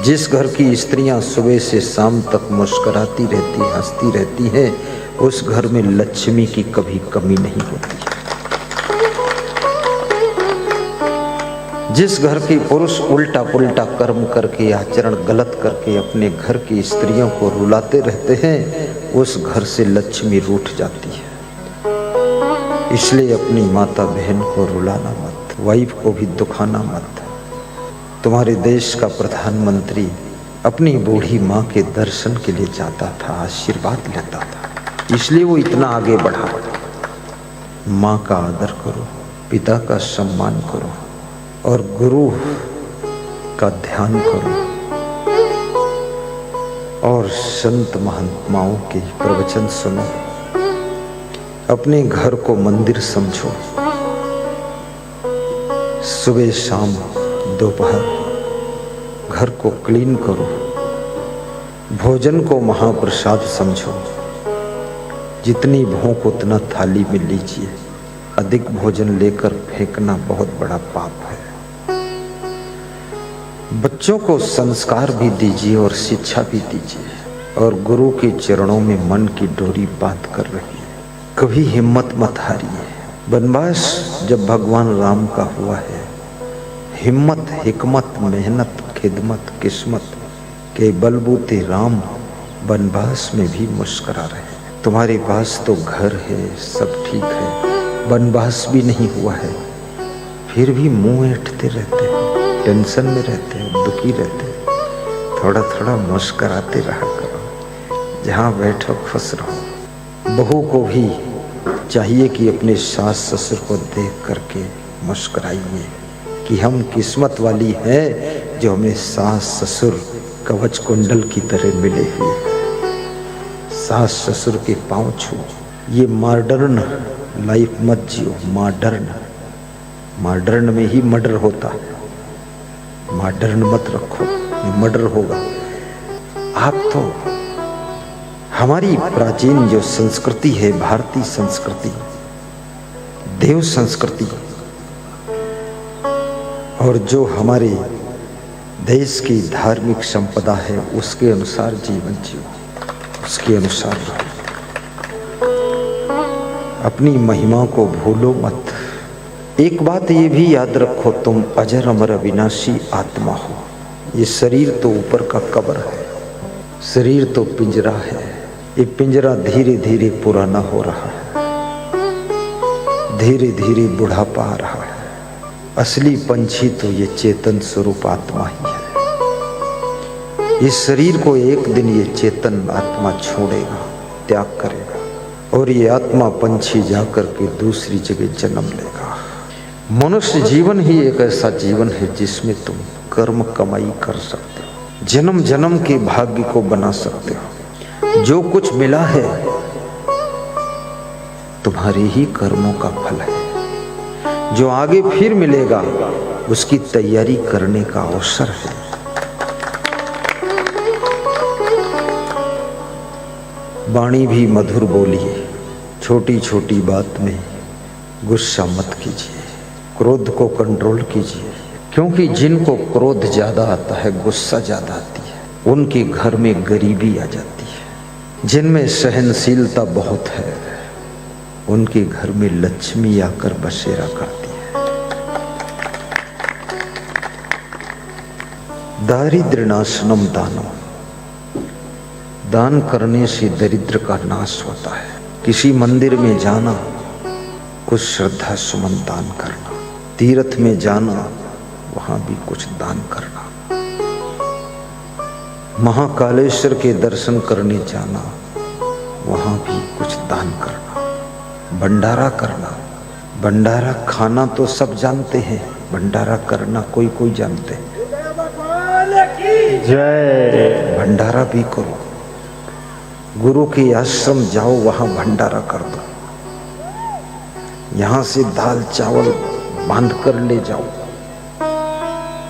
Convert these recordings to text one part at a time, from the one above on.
जिस घर की स्त्रियां सुबह से शाम तक मुस्कुराती रहती, हंसती रहती हैं, उस घर में लक्ष्मी की कभी कमी नहीं होती है। जिस घर के पुरुष उल्टा पुल्टा कर्म करके, आचरण गलत करके अपने घर की स्त्रियों को रुलाते रहते हैं, उस घर से लक्ष्मी रूठ जाती है। इसलिए अपनी माता बहन को रुलाना मत, वाइफ को भी दुखाना मत। तुम्हारे देश का प्रधानमंत्री अपनी बूढ़ी माँ के दर्शन के लिए जाता था, आशीर्वाद लेता था, इसलिए वो इतना आगे बढ़ा। माँ का आदर करो, पिता का सम्मान करो और गुरु का ध्यान करो और संत महात्माओं के प्रवचन सुनो। अपने घर को मंदिर समझो। सुबह शाम दोपहर घर को क्लीन करो। भोजन को महाप्रसाद समझो। जितनी भूख उतना थाली में लीजिए। अधिक भोजन लेकर फेंकना बहुत बड़ा पाप है। बच्चों को संस्कार भी दीजिए और शिक्षा भी दीजिए। और गुरु के चरणों में मन की डोरी बात कर रही है। कभी हिम्मत मत हारिए। वनवास जब भगवान राम का हुआ है, हिम्मत, हिकमत, मेहनत, खिदमत, किस्मत के बलबूते राम वनवास में भी मुस्कुरा रहे। तुम्हारे पास तो घर है, सब ठीक है, वनवास भी नहीं हुआ है, फिर भी मुंह ऐंठते रहते हैं, टेंशन में रहते हैं, दुखी रहते हैं। थोड़ा थोड़ा मुस्कुराते रहा करो। जहाँ बैठो खुश रहो। बहू को भी चाहिए कि अपने सास ससुर को देख करके मुस्कुराइए कि हम किस्मत वाली है जो हमें सास ससुर कवच कुंडल की तरह मिले हुए हैं। सास ससुर के पांव छू। ये मॉडर्न लाइफ मत जियो। मॉडर्न में ही मर्डर होता है। मॉडर्न मत रखो, ये मर्डर होगा। आप तो हमारी प्राचीन जो संस्कृति है, भारतीय संस्कृति, देव संस्कृति, और जो हमारे देश की धार्मिक संपदा है, उसके अनुसार जीवन जियो, उसके अनुसार रहो। अपनी महिमा को भूलो मत। एक बात ये भी याद रखो, तुम अजर अमर अविनाशी आत्मा हो। ये शरीर तो ऊपर का कब्र है, शरीर तो पिंजरा है। ये पिंजरा धीरे धीरे पुराना हो रहा है, धीरे धीरे बुढ़ापा आ रहा है। असली पंछी तो ये चेतन स्वरूप आत्मा ही है। इस शरीर को एक दिन ये चेतन आत्मा छोड़ेगा, त्याग करेगा, और ये आत्मा पंछी जाकर के दूसरी जगह जन्म लेगा। मनुष्य जीवन ही एक ऐसा जीवन है जिसमें तुम कर्म कमाई कर सकते हो, जन्म जन्म के भाग्य को बना सकते हो। जो कुछ मिला है तुम्हारे ही कर्मों का फल है। जो आगे फिर मिलेगा उसकी तैयारी करने का अवसर है। वाणी भी मधुर बोलिए। छोटी छोटी बात में गुस्सा मत कीजिए। क्रोध को कंट्रोल कीजिए, क्योंकि जिनको क्रोध ज्यादा आता है, गुस्सा ज्यादा आती है, उनके घर में गरीबी आ जाती है। जिनमें सहनशीलता बहुत है, उनके घर में लक्ष्मी आकर बसेरा करती है। दारिद्र्य नाशनम दानम। दान करने से दरिद्र का नाश होता है। किसी मंदिर में जाना, कुछ श्रद्धा सुमन दान करना। तीर्थ में जाना, वहां भी कुछ दान करना। महाकालेश्वर के दर्शन करने जाना, वहां भी कुछ दान करना। भंडारा करना। भंडारा खाना तो सब जानते हैं, भंडारा करना कोई कोई जानते हैं। जय। भंडारा भी करो। गुरु के आश्रम जाओ, वहां भंडारा कर दो। यहां से दाल चावल बांध कर ले जाओ,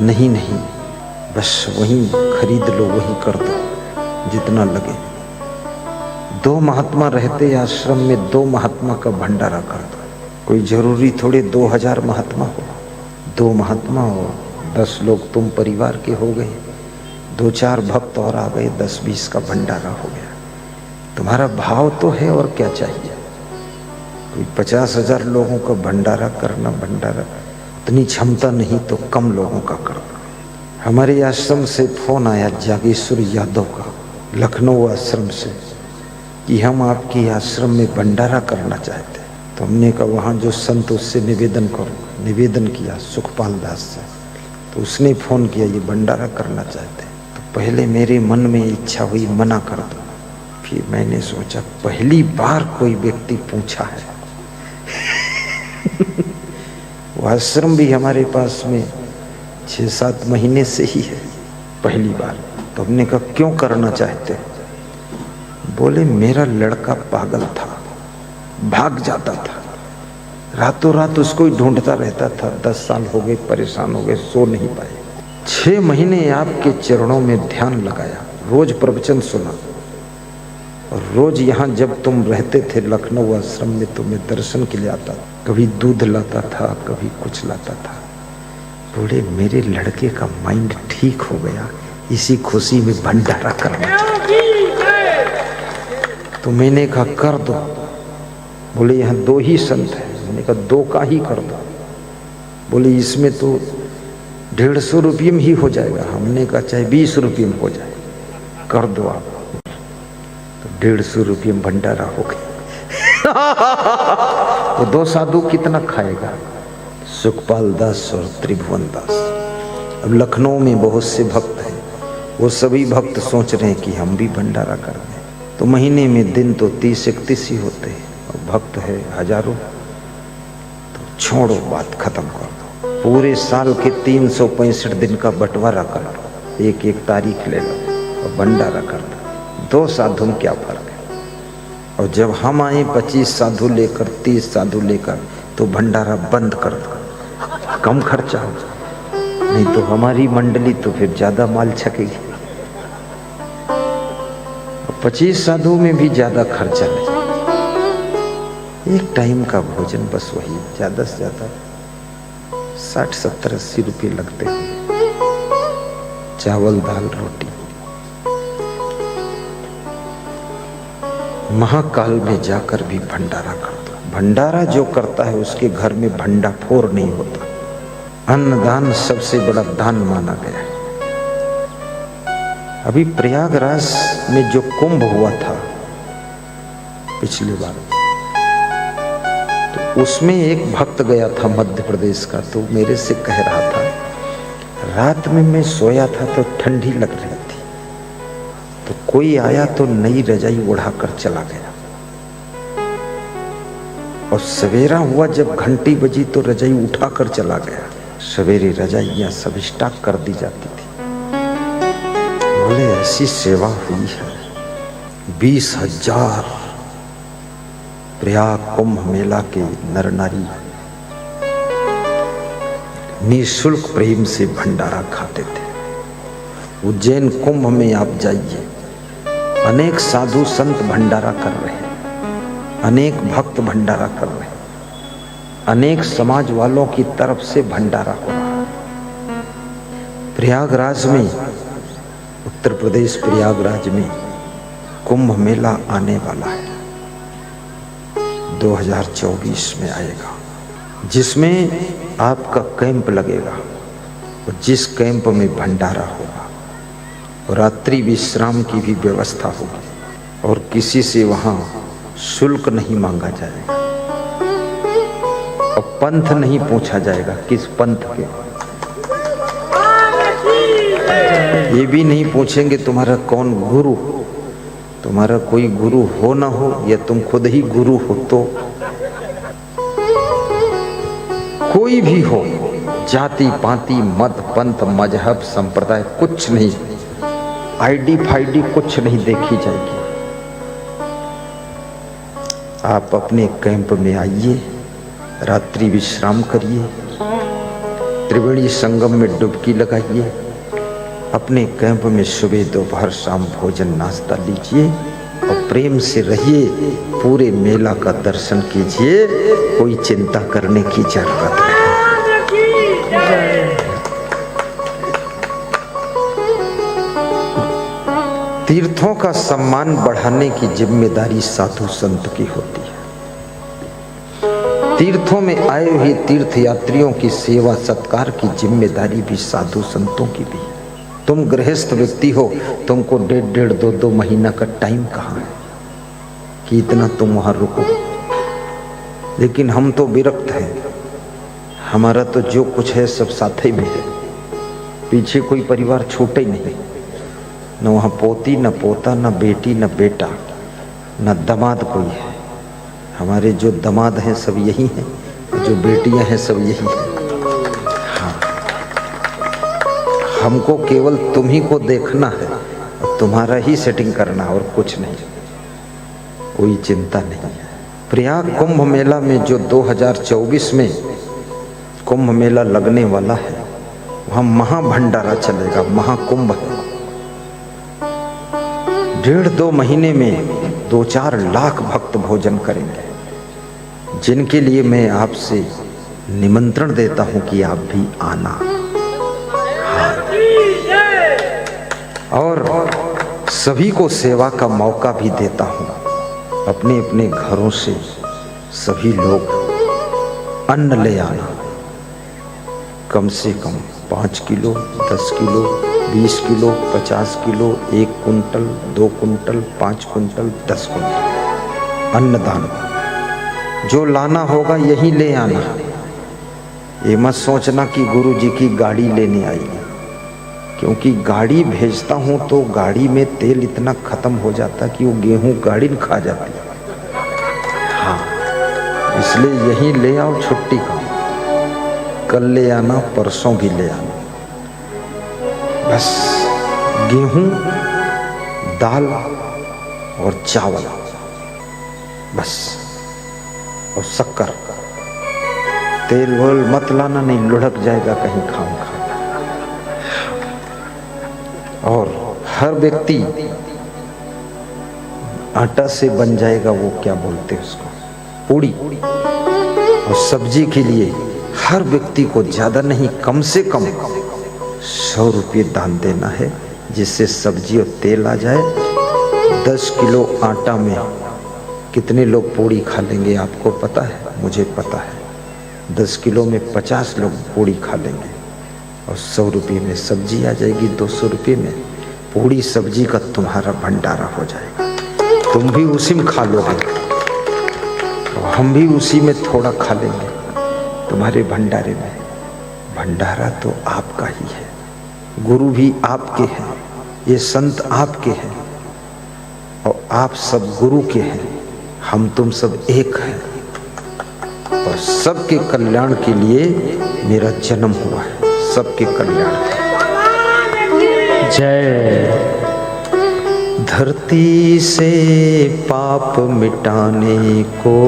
नहीं, बस वहीं खरीद लो, वहीं कर दो जितना लगे। 2 महात्मा रहते आश्रम में, 2 महात्मा का भंडारा कर दो। कोई जरूरी थोड़े 2000 महात्मा हो। 2 महात्मा हो, 10 लोग तुम परिवार के हो गए। 2-4 भक्त और आ गए, 10-20 का भंडारा हो गया। तुम्हारा भाव तो है और क्या चाहिए। कोई 50,000 लोगों का भंडारा करना, भंडारा उतनी क्षमता नहीं तो कम लोगों का करना। हमारे आश्रम से फोन आया जागेश्वर यादव का, लखनऊ आश्रम से, कि हम आपके आश्रम में भंडारा करना चाहते। तो हमने कहा वहाँ जो संत उससे निवेदन करो। निवेदन किया सुखपाल दास से, तो उसने फोन किया ये भंडारा करना चाहते। तो पहले मेरे मन में इच्छा हुई मना कर दो, फिर मैंने सोचा पहली बार कोई व्यक्ति पूछा है। वो आश्रम भी हमारे पास में 6-7 महीने से ही है, पहली बार। तो हमने कहा क्यों करना चाहते। बोले मेरा लड़का पागल था, भाग जाता था, रातों रात उसको ही ढूंढता रहता था। 10 साल हो गए, परेशान हो गए, सो नहीं पाए। 6 महीने आपके चरणों में ध्यान लगाया, रोज प्रवचन सुना, और रोज यहाँ जब तुम रहते थे लखनऊ आश्रम में तो मैं दर्शन के लिए आता, कभी दूध लाता था, कभी कुछ लाता था। बोले मेरे लड़के का माइंड ठीक हो गया, इसी खुशी में भंडारा करना। तो मैंने कहा कर दो। बोले यहाँ 2 ही संत हैं। मैंने कहा 2 का ही कर दो। बोले इसमें तो 150 रुपये में ही हो जाएगा। हमने कहा चाहे 20 रुपये में हो जाए, कर दो आप। तो 150 रुपये में भंडारा हो गया। तो 2 साधु कितना खाएगा। सुखपाल दास और त्रिभुवन दास। अब लखनऊ में बहुत से भक्त हैं, वो सभी भक्त सोच रहे हैं कि हम भी भंडारा कर दें। तो महीने में दिन तो 30-31 ही होते हैं, और भक्त है हजारों। तो छोड़ो, बात खत्म कर दो। पूरे साल के 365 दिन का बंटवारा कर लो, एक तारीख ले लो और भंडारा कर दो। 2 साधु में क्या फर्क है। और जब हम आए 25 साधु लेकर, 30 साधु लेकर, तो भंडारा बंद कर दो, कम खर्चा हो। नहीं तो हमारी मंडली तो फिर ज्यादा माल छकेगी। 25 साधु में भी ज्यादा खर्चा नहीं, एक टाइम का भोजन बस, वही ज्यादा से ज्यादा 60, 70, 80 रुपये लगते हैं। चावल, दाल, रोटी। महाकाल में जाकर भी भंडारा कर दो। भंडारा जो करता है उसके घर में भंडाफोर नहीं होता। अन्नदान सबसे बड़ा दान माना गया है। अभी प्रयागराज में जो कुंभ हुआ था पिछली बार, तो उसमें एक भक्त गया था मध्य प्रदेश का। तो मेरे से कह रहा था रात में मैं सोया था तो ठंडी लग रही थी, तो कोई आया तो नई रजाई उड़ाकर चला गया, और सवेरा हुआ जब घंटी बजी तो रजाई उठाकर चला गया। सवेरे रजाइयां सब स्टॉक कर दी जाती थी। बोले ऐसी सेवा हुई है। 20,000 प्रयाग कुंभ मेला के नर नारी निःशुल्क प्रेम से भंडारा खाते थे। उज्जैन कुंभ में आप जाइए, अनेक साधु संत भंडारा कर रहे हैं, अनेक भक्त भंडारा कर रहे हैं, अनेक समाज वालों की तरफ से भंडारा हो रहा है। प्रयागराज में, उत्तर प्रदेश प्रयागराज में कुंभ मेला आने वाला है, 2024 में आएगा, जिसमें आपका कैंप लगेगा, और जिस कैंप में भंडारा होगा, और रात्रि विश्राम की भी व्यवस्था होगी, और किसी से वहां शुल्क नहीं मांगा जाएगा, और पंथ नहीं पूछा जाएगा किस पंथ के। ये भी नहीं पूछेंगे तुम्हारा कौन गुरु, तुम्हारा कोई गुरु हो ना हो, या तुम खुद ही गुरु हो, तो कोई भी हो, जाति पाति मत पंथ मजहब संप्रदाय कुछ नहीं, आईडी फाईडी कुछ नहीं देखी जाएगी। आप अपने कैंप में आइए, रात्रि विश्राम करिए, त्रिवेणी संगम में डुबकी लगाइए, अपने कैंप में सुबह दोपहर शाम भोजन नाश्ता लीजिए, और प्रेम से रहिए, पूरे मेला का दर्शन कीजिए, कोई चिंता करने की जरूरत नहीं। तीर्थों का सम्मान बढ़ाने की जिम्मेदारी साधु संत की होती है। तीर्थों में आए हुए तीर्थ यात्रियों की सेवा सत्कार की जिम्मेदारी भी साधु संतों की भी है। तुम गृहस्थ व्यक्ति हो, तुमको 1.5 2 महीना का टाइम कहाँ है कि इतना तुम वहां रुको। लेकिन हम तो विरक्त हैं, हमारा तो जो कुछ है सब साथ ही में है, पीछे कोई परिवार छूटे ही नहीं। न वहाँ पोती, न पोता, न बेटी, न बेटा, न दामाद कोई है। हमारे जो दामाद हैं सब यही हैं, जो बेटियां हैं सब यही हैं। हाँ, हमको केवल तुम ही को देखना है, तुम्हारा ही सेटिंग करना और कुछ नहीं, कोई चिंता नहीं है। प्रयाग कुंभ मेला में जो 2024 में कुंभ मेला लगने वाला है, वहाँ महाभंडारा चलेगा, महाकुंभ है। 1.5-2 महीने में 2-4 लाख भक्त भोजन करेंगे, जिनके लिए मैं आपसे निमंत्रण देता हूं कि आप भी आना। हाँ। और सभी को सेवा का मौका भी देता हूं। अपने अपने घरों से सभी लोग अन्न ले आना, कम से कम 5 kilo, 10 kilo, 20 kilo, 50 kilo, 1 quintal, 2 quintal, 5 quintal, 10 quintal अन्नदान जो लाना होगा यही ले आना। ये मत सोचना कि गुरु जी की गाड़ी लेने आई, क्योंकि गाड़ी भेजता हूं तो गाड़ी में तेल इतना खत्म हो जाता कि वो गेहूं गाड़ी में खा जाती है। हाँ, इसलिए यही ले आओ छुट्टी का, कल ले आना, परसों भी ले आना। बस गेहूं, दाल और चावल, बस, और शक्कर। तेल वोल मत लाना, नहीं लुढ़क जाएगा कहीं खाम खा। और हर व्यक्ति आटा से बन जाएगा, वो क्या बोलते हैं उसको, पूड़ी। और सब्जी के लिए हर व्यक्ति को ज्यादा नहीं, कम से कम 100 रुपये दान देना है, जिससे सब्जी और तेल आ जाए। 10 किलो आटा में कितने लोग पूड़ी खा लेंगे आपको पता है, मुझे पता है। 10 किलो में 50 लोग पूड़ी खा लेंगे, और 100 रुपये में सब्जी आ जाएगी। 200 रुपये में पूड़ी सब्जी का तुम्हारा भंडारा हो जाएगा। तुम भी उसी में खा लोगे और हम भी उसी में थोड़ा खा लेंगे तुम्हारे भंडारे में। भंडारा तो आपका ही है, गुरु भी आपके हैं, ये संत आपके हैं, और आप सब गुरु के हैं। हम तुम सब एक हैं, और सबके कल्याण के लिए मेरा जन्म हुआ है, सबके कल्याण। जय। धरती से पाप मिटाने को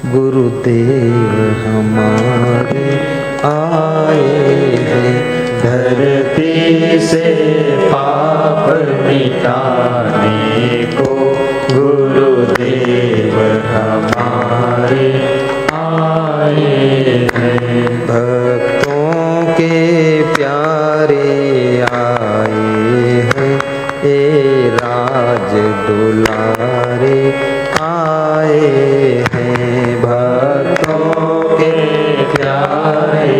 गुरुदेव हमारे आए हैं। धरती से पाप मिटाने को गुरुदेव हमारे आए हैं। भक्तों के प्यारे आए हैं, ए राज दुलारे आए हैं। भक्तों के प्यारे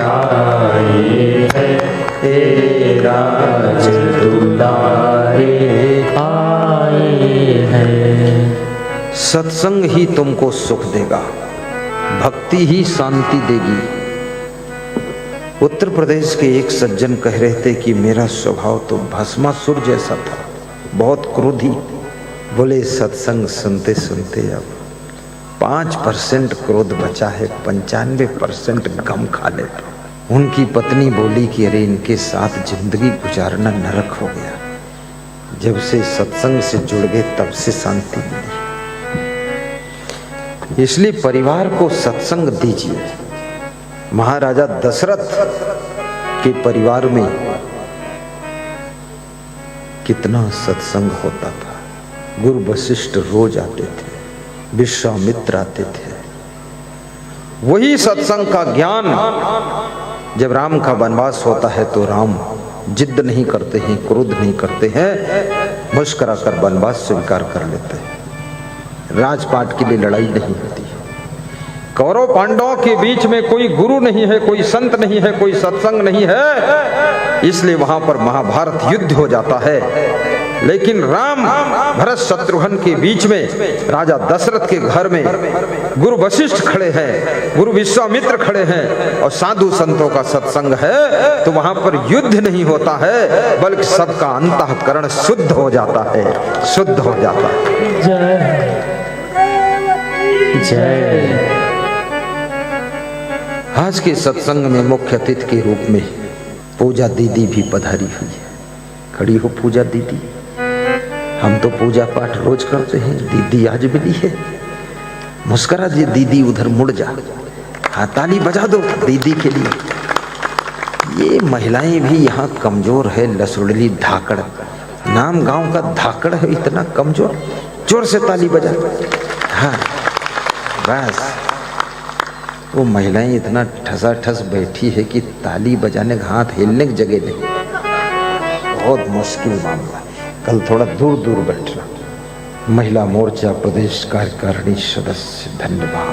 आए हैं, ए राज दुलारे आए हैं। सत्संग ही तुमको सुख देगा, भक्ति ही शांति देगी। उत्तर प्रदेश के एक सज्जन कह रहे थे कि मेरा स्वभाव तो भस्मासुर जैसा था, बहुत क्रोधी। बोले सत्संग सुनते सुनते अब 5% क्रोध बचा है, 95% गम खा लेता। उनकी पत्नी बोली कि अरे इनके साथ जिंदगी गुजारना नरक हो गया, जब से सत्संग से जुड़ गए तब से शांति मिली। इसलिए परिवार को सत्संग दीजिए। महाराजा दशरथ के परिवार में कितना सत्संग होता था। गुरु वशिष्ठ रोज आते थे, विश्वामित्र आते थे। वही सत्संग का ज्ञान जब राम का वनवास होता है तो राम जिद नहीं करते हैं, क्रोध नहीं करते हैं, मुस्कुरा कर वनवास स्वीकार कर लेते हैं। राजपाट के लिए लड़ाई नहीं होती। कौरव पांडवों के बीच में कोई गुरु नहीं है, कोई संत नहीं है, कोई सत्संग नहीं है, इसलिए वहां पर महाभारत युद्ध हो जाता है। लेकिन राम भरत शत्रुघ्न के बीच में, राजा दशरथ के घर में गुरु वशिष्ठ खड़े हैं, गुरु विश्वामित्र खड़े हैं और साधु संतों का सत्संग है, तो वहां पर युद्ध नहीं होता है, बल्कि सबका अंतःकरण शुद्ध हो जाता है, शुद्ध हो जाता है। जय जय। आज के सत्संग में मुख्य अतिथि के रूप में पूजा दीदी भी पधारी हुई है। खड़ी हो पूजा दीदी। हम तो पूजा पाठ रोज करते हैं, दीदी आज मिली है। मुस्कुरा जी दीदी, उधर मुड़ जा। हाँ, ताली बजा दो दीदी के लिए। ये महिलाएं भी यहाँ कमजोर है, लसुड़ली धाकड़, नाम गांव का धाकड़ है, इतना कमजोर। जोर से ताली बजा। हाँ बस, वो महिलाएं इतना ठसाठस बैठी है कि ताली बजाने का, हाथ हिलने की जगह नहीं। बहुत मुश्किल मामला। कल थोड़ा दूर दूर बैठना। महिला मोर्चा प्रदेश कार्यकारिणी सदस्य, धन्यवाद।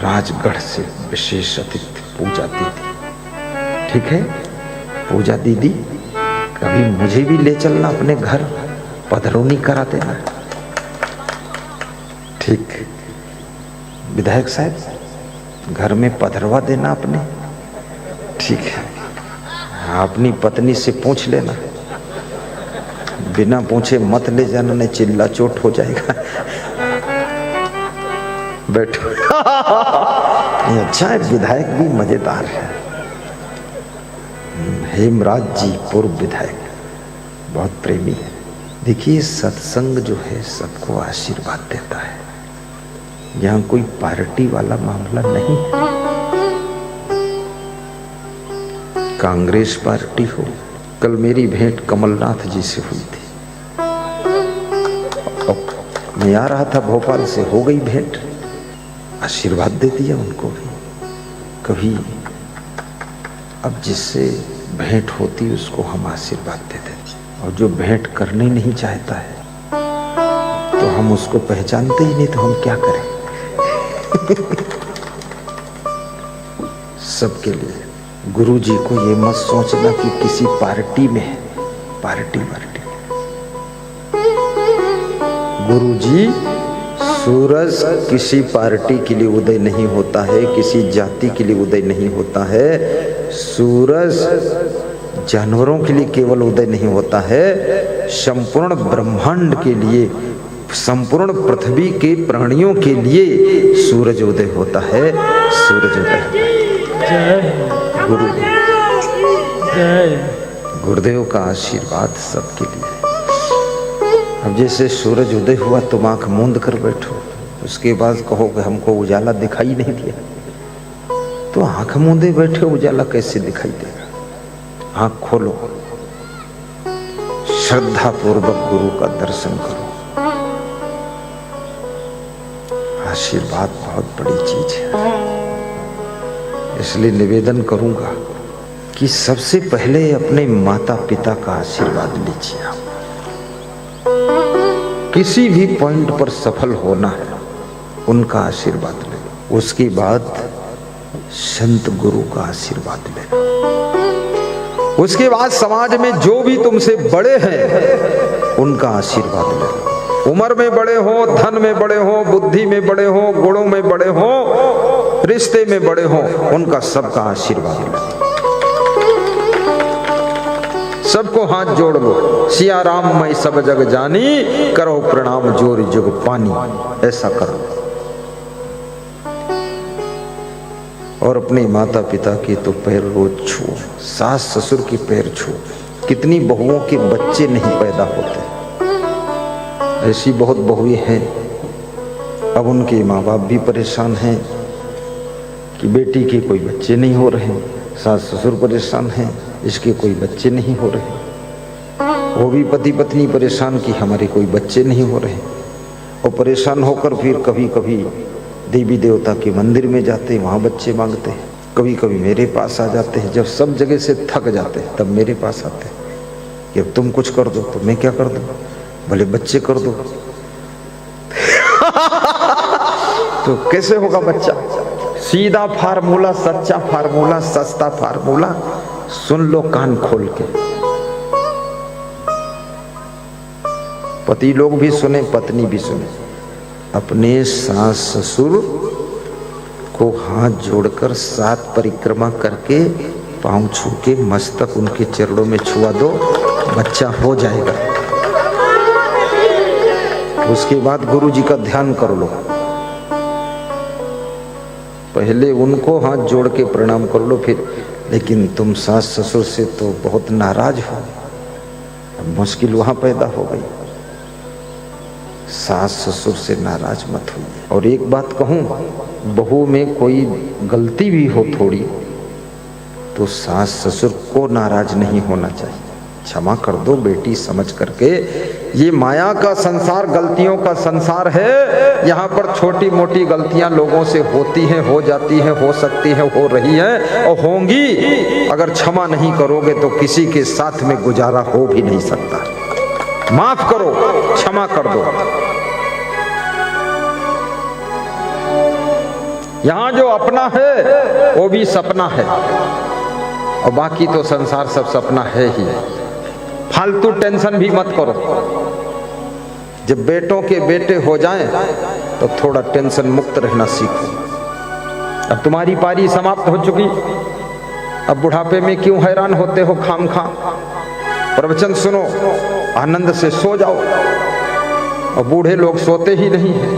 राजगढ़ से विशेष अतिथि पूजा दीदी। ठीक है पूजा दीदी, कभी मुझे भी ले चलना अपने घर, पधरौनी करा देना। ठीक, विधायक साहब घर में पधरवा देना अपने। ठीक है, अपनी पत्नी से पूछ लेना, बिना पूछे मत ले जाना, नहीं चिल्ला चोट हो जाएगा। बैठो। अच्छा है, विधायक भी मजेदार है। हेमराज जी पूर्व विधायक, बहुत प्रेमी है। देखिए सत्संग जो है सबको आशीर्वाद देता है, यहाँ कोई पार्टी वाला मामला नहीं है। कांग्रेस पार्टी हो। कल मेरी भेंट कमलनाथ जी से हुई थी, मैं आ रहा था भोपाल से, हो गई भेंट, आशीर्वाद दे दिया उनको भी। कभी अब जिससे भेंट होती उसको हम आशीर्वाद दे देते, और जो भेंट करने नहीं चाहता है तो हम उसको पहचानते ही नहीं, तो हम क्या करें। सबके लिए गुरु जी को ये मत सोचना कि किसी पार्टी में है, पार्टी। गुरु जी, सूरज किसी पार्टी के लिए उदय नहीं होता है, किसी जाति के लिए उदय नहीं होता है। सूरज जानवरों के लिए केवल उदय नहीं होता है, संपूर्ण ब्रह्मांड के लिए, संपूर्ण पृथ्वी के प्राणियों के लिए सूरज उदय होता है, सूरज उदय होता है। गुरु गुरुदेव का आशीर्वाद सबके लिए। अब जैसे सूरज उदय हुआ तुम आंख मूंद कर बैठो, उसके बाद कहो कि हमको उजाला दिखाई नहीं दिया, तो आंख मूंदे बैठे उजाला कैसे दिखाई देगा। आंख खोलो, श्रद्धा पूर्वक गुरु का दर्शन करो। आशीर्वाद बहुत बड़ी चीज है, इसलिए निवेदन करूंगा कि सबसे पहले अपने माता पिता का आशीर्वाद लीजिए। आप किसी भी पॉइंट पर सफल होना है, उनका आशीर्वाद ले। उसके बाद संत गुरु का आशीर्वाद ले। उसके बाद समाज में जो भी तुमसे बड़े हैं उनका आशीर्वाद ले। उम्र में बड़े हो, धन में बड़े हो, बुद्धि में बड़े हो, गुणों में बड़े हो, रिश्ते में बड़े हो, उनका सबका आशीर्वाद ले। सबको हाथ जोड़ लो। सिया राम मैं सब जग जानी, करो प्रणाम जोर जुग पानी। ऐसा करो और अपने माता पिता के तो पैर रोज छुओ, सास ससुर के पैर छुओ। कितनी बहुओं के बच्चे नहीं पैदा होते, ऐसी बहुत बहुएं हैं। अब उनके माँ बाप भी परेशान हैं कि बेटी के कोई बच्चे नहीं हो रहे, सास ससुर परेशान हैं इसके कोई बच्चे नहीं हो रहे, वो भी पति पत्नी परेशान कि हमारे कोई बच्चे नहीं हो रहे। और परेशान होकर फिर कभी कभी देवी देवता के मंदिर में जाते, वहाँ बच्चे मांगते हैं। कभी कभी मेरे पास आ जाते हैं, जब सब जगह से थक जाते हैं तब मेरे पास आते हैं कि अब तुम कुछ कर दो। तो मैं क्या कर दूं? भले बच्चे कर दो। तो कैसे होगा बच्चा? सीधा फार्मूला, सच्चा फार्मूला, सस्ता फार्मूला, सुन लो कान खोल के। पति लोग भी सुने, पत्नी भी सुने। अपने सास ससुर को हाथ जोड़कर 7 परिक्रमा करके पांव छू के मस्तक उनके चरणों में छुआ दो, बच्चा हो जाएगा। उसके बाद गुरु जी का ध्यान कर लो। पहले उनको हाथ जोड़ के प्रणाम कर लो फिर। लेकिन तुम सास ससुर से तो बहुत नाराज हो, अब मुश्किल वहां पैदा हो गई। सास ससुर से नाराज मत हो। और एक बात कहूं, बहू में कोई गलती भी हो थोड़ी, तो सास ससुर को नाराज नहीं होना चाहिए। क्षमा कर दो बेटी समझ करके। ये माया का संसार गलतियों का संसार है। यहाँ पर छोटी मोटी गलतियां लोगों से होती हैं, हो जाती हैं, हो सकती हैं, हो रही हैं और होंगी। अगर क्षमा नहीं करोगे तो किसी के साथ में गुजारा हो भी नहीं सकता। माफ करो, क्षमा कर दो। यहां जो अपना है वो भी सपना है और बाकी तो संसार सब सपना है ही। फालतू टेंशन भी मत करो। जब बेटों के बेटे हो जाएं तो थोड़ा टेंशन मुक्त रहना सीखो। अब तुम्हारी पारी समाप्त हो चुकी, अब बुढ़ापे में क्यों हैरान होते हो खामखा? प्रवचन सुनो, आनंद से सो जाओ। और बूढ़े लोग सोते ही नहीं है,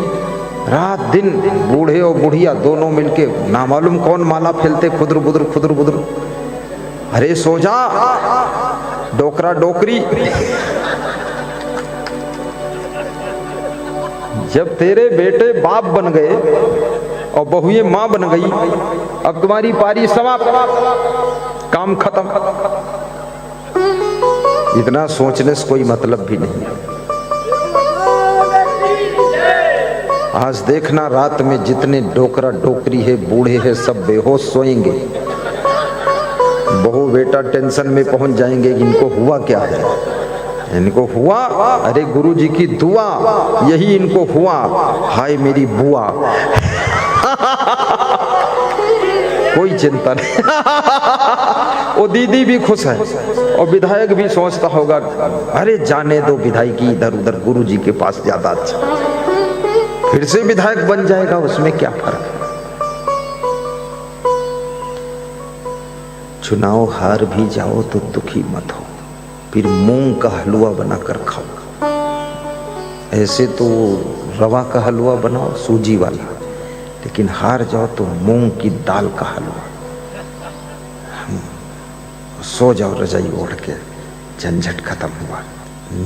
रात दिन बूढ़े और बुढ़िया दोनों मिलके नामालूम कौन माला फैलते, खुदर बुदर खुदर बुदर। अरे सो जा, डोकरा डोकरी। जब तेरे बेटे बाप बन गए और बहुएं मां बन गई, अब तुम्हारी पारी समाप्त, काम खत्म। इतना सोचने से कोई मतलब भी नहीं है। आज देखना रात में जितने डोकरा डोकरी है, बूढ़े हैं, सब बेहोश सोएंगे। बहू बेटा टेंशन में पहुंच जाएंगे, इनको हुआ क्या है, इनको हुआ, अरे गुरु जी की दुआ, यही इनको हुआ, हाय मेरी बुआ। कोई चिंता नहीं। वो दीदी भी खुश है और विधायक भी सोचता होगा, अरे जाने दो विधायकी इधर उधर, गुरु जी के पास ज्यादा अच्छा, फिर से विधायक बन जाएगा, उसमें क्या फर्क है। चुनाव हार भी जाओ तो दुखी मत हो, फिर मूंग का हलवा बनाकर खाओ। ऐसे तो रवा का हलवा बनाओ, सूजी वाला, लेकिन हार जाओ तो मूंग की दाल का हलवा। सो जाओ रजाई ओढ़ के, झंझट खत्म हुआ।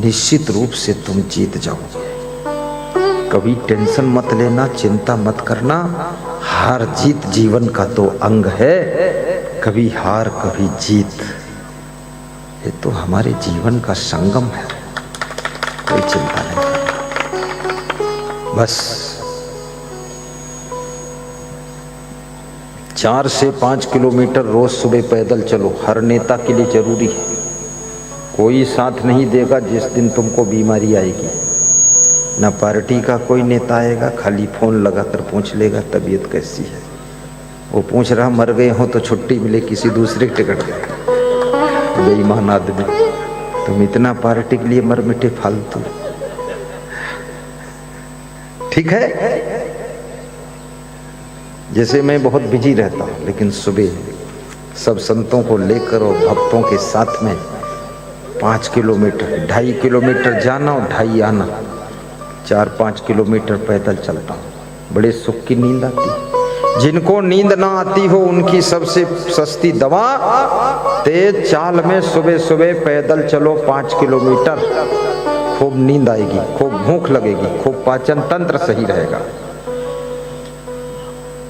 निश्चित रूप से तुम जीत जाओगे। कभी टेंशन मत लेना, चिंता मत करना। हार जीत जीवन का तो अंग है, कभी हार कभी जीत, ये तो हमारे जीवन का संगम है। कोई चिंता नहीं। बस 4 से 5 किलोमीटर रोज सुबह पैदल चलो, हर नेता के लिए जरूरी है। कोई साथ नहीं देगा जिस दिन तुमको बीमारी आएगी। ना पार्टी का कोई नेता आएगा, खाली फोन लगाकर पूछ लेगा तबीयत कैसी है। वो पूछ रहा मर गए हो तो छुट्टी मिले किसी दूसरे टिकट पे। बेईमान आदमी, तुम इतना पार्टी के लिए मर मिटे फालतू। ठीक है, जैसे मैं बहुत बिजी रहता हूँ, लेकिन सुबह सब संतों को लेकर और भक्तों के साथ में 5 किलोमीटर, 2.5 किलोमीटर जाना और 2.5 आना, 4-5 किलोमीटर पैदल चलता हूँ। बड़े सुख की नींद आती है। जिनको नींद ना आती हो उनकी सबसे सस्ती दवा, तेज चाल में सुबह सुबह पैदल चलो 5 किलोमीटर। खूब नींद आएगी, खूब भूख लगेगी, खूब पाचन तंत्र सही रहेगा।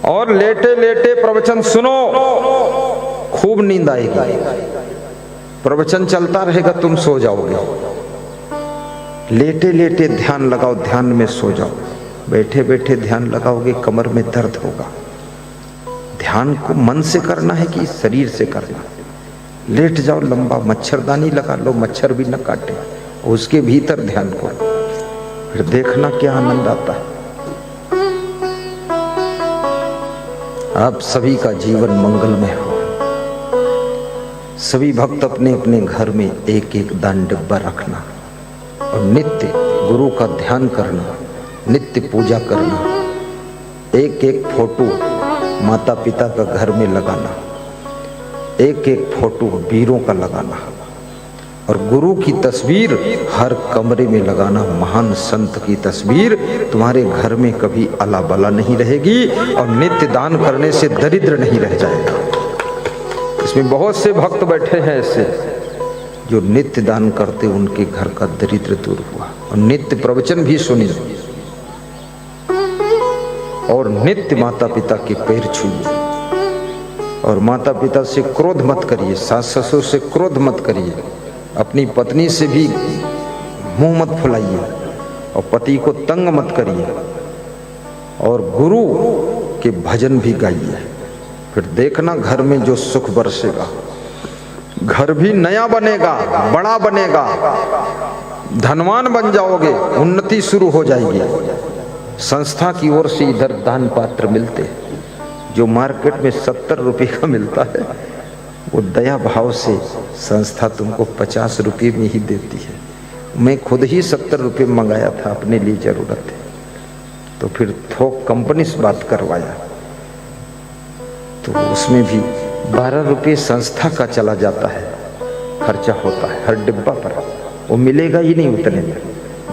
और लेटे लेटे प्रवचन सुनो, खूब नींद आएगी। प्रवचन चलता रहेगा, तुम सो जाओगे। लेटे लेटे ध्यान लगाओ, ध्यान में सो जाओ। बैठे बैठे ध्यान लगाओगे, कमर में दर्द होगा। ध्यान को मन से करना है कि शरीर से करना? लेट जाओ, लंबा मच्छरदानी लगा लो, मच्छर भी न काटे, उसके भीतर ध्यान करो, फिर देखना क्या आनंद आता है। आप सभी का जीवन मंगलमय हो। सभी भक्त अपने अपने घर में एक एक दान डिब्बा रखना और नित्य गुरु का ध्यान करना, नित्य पूजा करना, एक एक फोटो माता पिता का घर में लगाना, एक एक फोटो वीरों का लगाना और गुरु की तस्वीर हर कमरे में लगाना। महान संत की तस्वीर तुम्हारे घर में कभी अला बला नहीं रहेगी और नित्य दान करने से दरिद्र नहीं रह जाएगा। इसमें बहुत से भक्त बैठे हैं ऐसे जो नित्य दान करते, उनके घर का दरिद्र दूर हुआ। और नित्य प्रवचन भी सुनिए और नित्य माता पिता के पैर छूइए और माता पिता से क्रोध मत करिए, सास ससुर से क्रोध मत करिए, अपनी पत्नी से भी मुंह मत फुलाइए और पति को तंग मत करिए और गुरु के भजन भी गाइए। फिर देखना घर में जो सुख बरसेगा, घर भी नया बनेगा, बड़ा बनेगा, धनवान बन जाओगे, उन्नति शुरू हो जाएगी। संस्था की ओर से इधर दान पात्र मिलते, जो मार्केट में 70 रुपये का मिलता है वो दया भाव से संस्था तुमको 50 रुपये में ही देती है। मैं खुद ही 70 रुपये मंगाया था, अपने लिए जरूरत है, तो फिर थोक कंपनी से बात करवाया तो उसमें भी 12 रुपये संस्था का चला जाता है, खर्चा होता है हर डिब्बा पर। वो मिलेगा ही नहीं उतने में,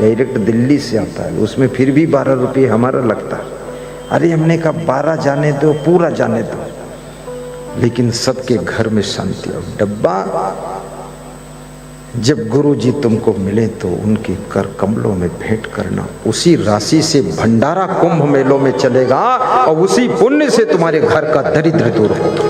डायरेक्ट दिल्ली से आता है, उसमें फिर भी 12 रुपये हमारा लगता है। अरे हमने कहा 12 जाने दो, पूरा जाने दो, लेकिन सबके घर में शांति। और डब्बा जब गुरु जी तुमको मिले तो उनके कर कमलों में भेंट करना, उसी राशि से भंडारा कुंभ मेलों में चलेगा और उसी पुण्य से तुम्हारे घर का दरिद्र दूर होगा।